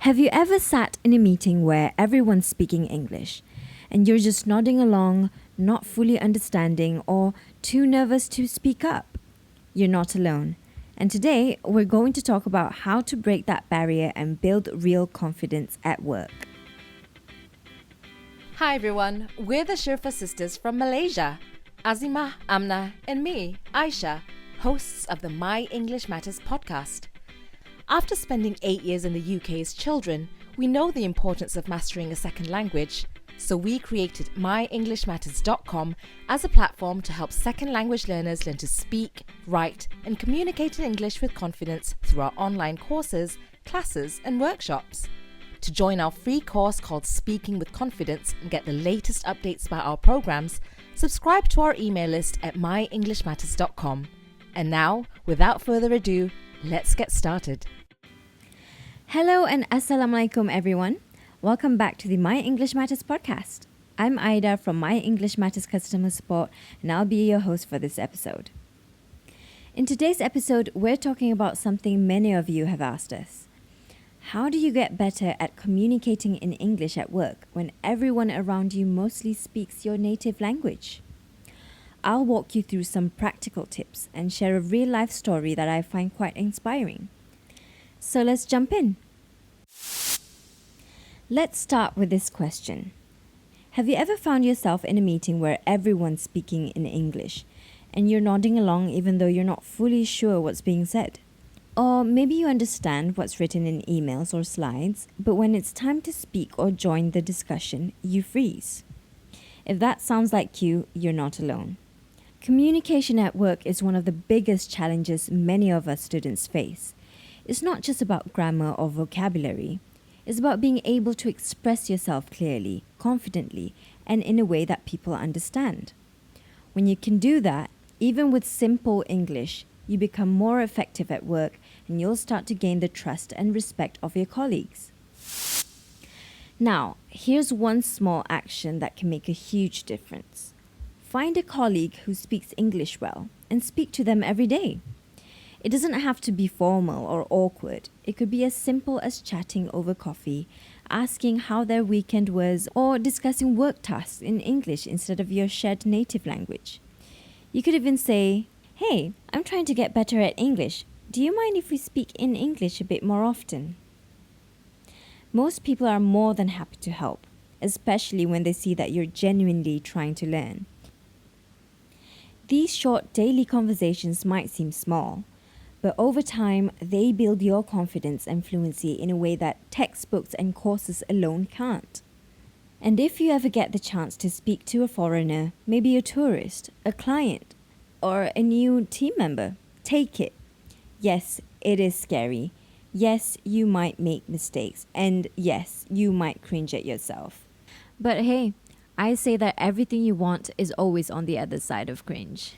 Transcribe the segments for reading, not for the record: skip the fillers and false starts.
Have you ever sat in a meeting where everyone's speaking English and you're just nodding along, not fully understanding, or too nervous to speak up? You're not alone. And today, we're going to talk about how to break that barrier and build real confidence at work. Hi everyone, we're the Shirfa sisters from Malaysia. Azima, Amna, and me, Aisha, hosts of the My English Matters podcast. After spending 8 years in the UK as children, we know the importance of mastering a second language, so we created myenglishmatters.com as a platform to help second language learners learn to speak, write, and communicate in English with confidence through our online courses, classes, and workshops. To join our free course called Speaking with Confidence and get the latest updates about our programs, subscribe to our email list at myenglishmatters.com. And now, without further ado, let's get started. Hello and Assalamualaikum everyone. Welcome back to the My English Matters podcast. I'm Aida from My English Matters Customer Support and I'll be your host for this episode. In today's episode, we're talking about something many of you have asked us. How do you get better at communicating in English at work when everyone around you mostly speaks your native language? I'll walk you through some practical tips and share a real-life story that I find quite inspiring. So let's jump in. Let's start with this question. Have you ever found yourself in a meeting where everyone's speaking in English and you're nodding along even though you're not fully sure what's being said? Or maybe you understand what's written in emails or slides, but when it's time to speak or join the discussion, you freeze. If that sounds like you, you're not alone. Communication at work is one of the biggest challenges many of us students face. It's not just about grammar or vocabulary. It's about being able to express yourself clearly, confidently, and in a way that people understand. When you can do that, even with simple English, you become more effective at work and you'll start to gain the trust and respect of your colleagues. Now, here's one small action that can make a huge difference. Find a colleague who speaks English well and speak to them every day. It doesn't have to be formal or awkward. It could be as simple as chatting over coffee, asking how their weekend was, or discussing work tasks in English instead of your shared native language. You could even say, "Hey, I'm trying to get better at English. Do you mind if we speak in English a bit more often?" Most people are more than happy to help, especially when they see that you're genuinely trying to learn. These short daily conversations might seem small, but over time, they build your confidence and fluency in a way that textbooks and courses alone can't. And if you ever get the chance to speak to a foreigner, maybe a tourist, a client, or a new team member, take it. Yes, it is scary. Yes, you might make mistakes. And yes, you might cringe at yourself. But hey, I say that everything you want is always on the other side of cringe.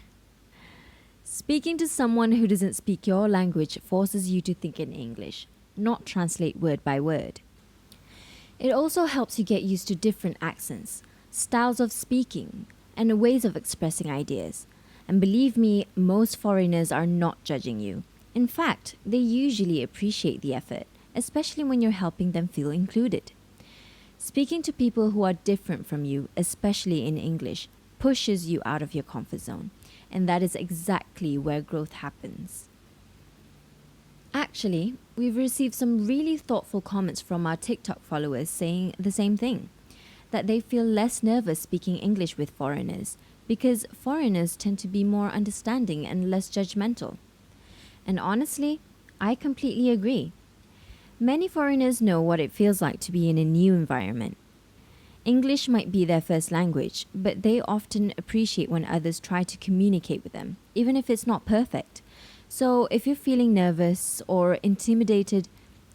Speaking to someone who doesn't speak your language forces you to think in English, not translate word by word. It also helps you get used to different accents, styles of speaking, and ways of expressing ideas. And believe me, most foreigners are not judging you. In fact, they usually appreciate the effort, especially when you're helping them feel included. Speaking to people who are different from you, especially in English, pushes you out of your comfort zone. And that is exactly where growth happens. Actually, we've received some really thoughtful comments from our TikTok followers saying the same thing, that they feel less nervous speaking English with foreigners because foreigners tend to be more understanding and less judgmental. And honestly, I completely agree. Many foreigners know what it feels like to be in a new environment. English might be their first language, but they often appreciate when others try to communicate with them, even if it's not perfect. So if you're feeling nervous or intimidated,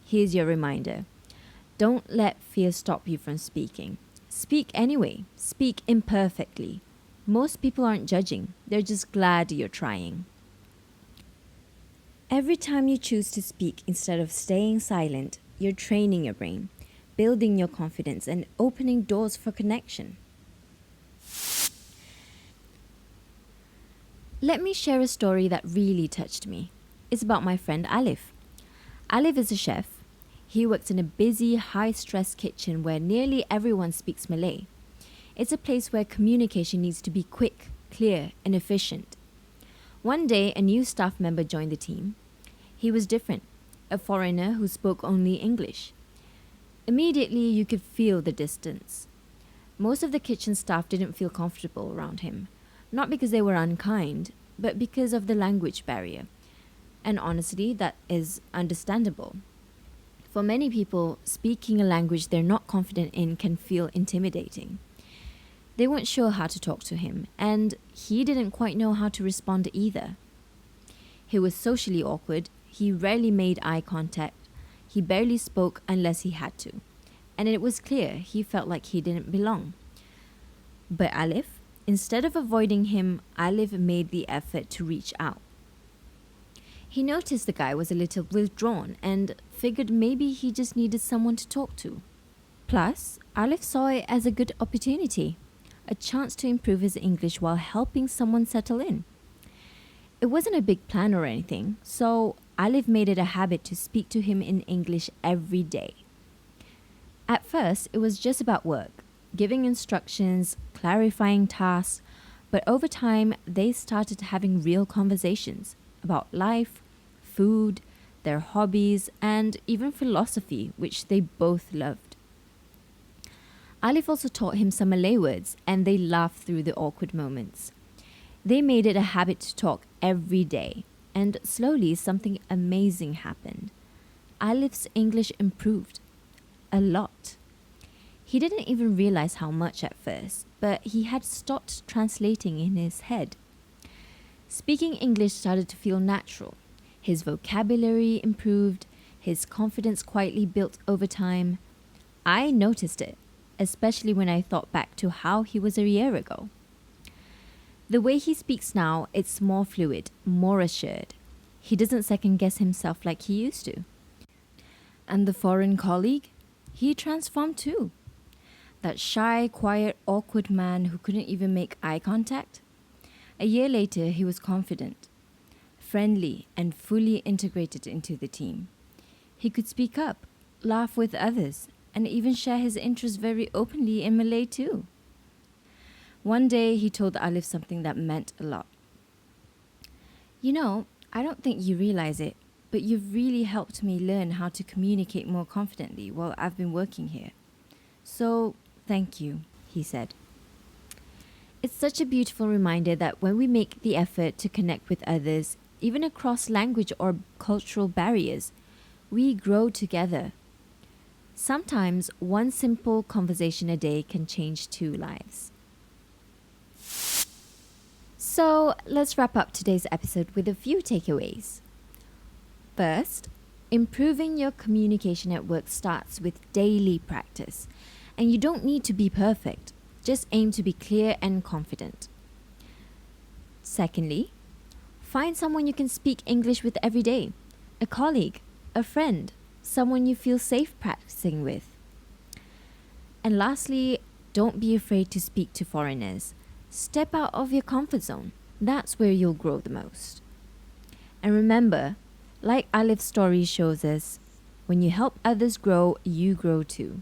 here's your reminder. Don't let fear stop you from speaking. Speak anyway. Speak imperfectly. Most people aren't judging. They're just glad you're trying. Every time you choose to speak instead of staying silent, you're training your brain, building your confidence, and opening doors for connection. Let me share a story that really touched me. It's about my friend Alif. Alif is a chef. He works in a busy, high-stress kitchen where nearly everyone speaks Malay. It's a place where communication needs to be quick, clear, and efficient. One day, a new staff member joined the team. He was different, a foreigner who spoke only English. Immediately, you could feel the distance. Most of the kitchen staff didn't feel comfortable around him, not because they were unkind, but because of the language barrier. And honestly, that is understandable. For many people, speaking a language they're not confident in can feel intimidating. They weren't sure how to talk to him, and he didn't quite know how to respond either. He was socially awkward, he rarely made eye contact, he barely spoke unless he had to, and it was clear he felt like he didn't belong. But Alif, instead of avoiding him, Alif made the effort to reach out. He noticed the guy was a little withdrawn and figured maybe he just needed someone to talk to. Plus, Alif saw it as a good opportunity, a chance to improve his English while helping someone settle in. It wasn't a big plan or anything, so Alif made it a habit to speak to him in English every day. At first, it was just about work, giving instructions, clarifying tasks, but over time, they started having real conversations about life, food, their hobbies, and even philosophy, which they both loved. Alif also taught him some Malay words, and they laughed through the awkward moments. They made it a habit to talk every day, and slowly something amazing happened. Alif's English improved. A lot. He didn't even realize how much at first, but he had stopped translating in his head. Speaking English started to feel natural. His vocabulary improved, his confidence quietly built over time. I noticed it, especially when I thought back to how he was a year ago. The way he speaks now, it's more fluid, more assured. He doesn't second-guess himself like he used to. And the foreign colleague? He transformed too. That shy, quiet, awkward man who couldn't even make eye contact? A year later, he was confident, friendly, and fully integrated into the team. He could speak up, laugh with others, and even share his interests very openly in Malay too. One day, he told Alif something that meant a lot. You know, I don't think you realize it, but you've really helped me learn how to communicate more confidently while I've been working here. So, thank you, he said. It's such a beautiful reminder that when we make the effort to connect with others, even across language or cultural barriers, we grow together. Sometimes one simple conversation a day can change 2 lives. So let's wrap up today's episode with a few takeaways. First, improving your communication at work starts with daily practice, and you don't need to be perfect. Just aim to be clear and confident. Secondly, find someone you can speak English with every day, a colleague, a friend, someone you feel safe practicing with. And lastly, don't be afraid to speak to foreigners. Step out of your comfort zone. That's where you'll grow the most. And remember, like Alif's story shows us, when you help others grow, you grow too.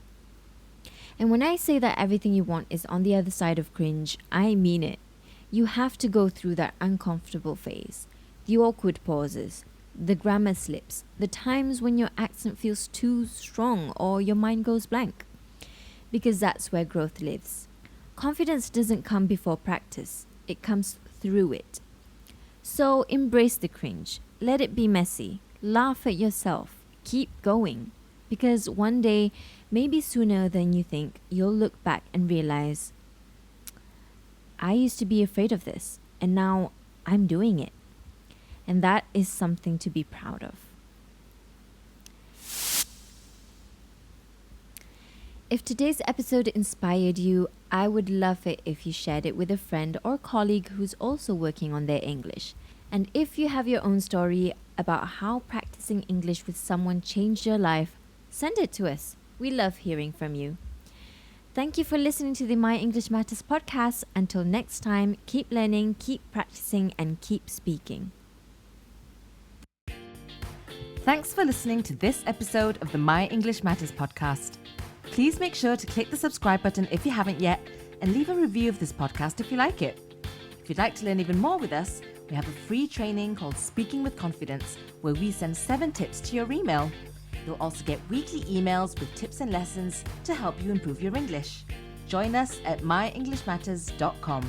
And when I say that everything you want is on the other side of cringe, I mean it. You have to go through that uncomfortable phase, the awkward pauses, the grammar slips, the times when your accent feels too strong or your mind goes blank. Because that's where growth lives. Confidence doesn't come before practice, it comes through it. So embrace the cringe, let it be messy, laugh at yourself, keep going. Because one day, maybe sooner than you think, you'll look back and realize, I used to be afraid of this, and now I'm doing it. And that is something to be proud of. If today's episode inspired you, I would love it if you shared it with a friend or colleague who's also working on their English. And if you have your own story about how practicing English with someone changed your life, send it to us. We love hearing from you. Thank you for listening to the My English Matters podcast. Until next time, keep learning, keep practicing, and keep speaking. Thanks for listening to this episode of the My English Matters podcast. Please make sure to click the subscribe button if you haven't yet and leave a review of this podcast if you like it. If you'd like to learn even more with us, we have a free training called Speaking with Confidence where we send 7 tips to your email. You'll also get weekly emails with tips and lessons to help you improve your English. Join us at myenglishmatters.com.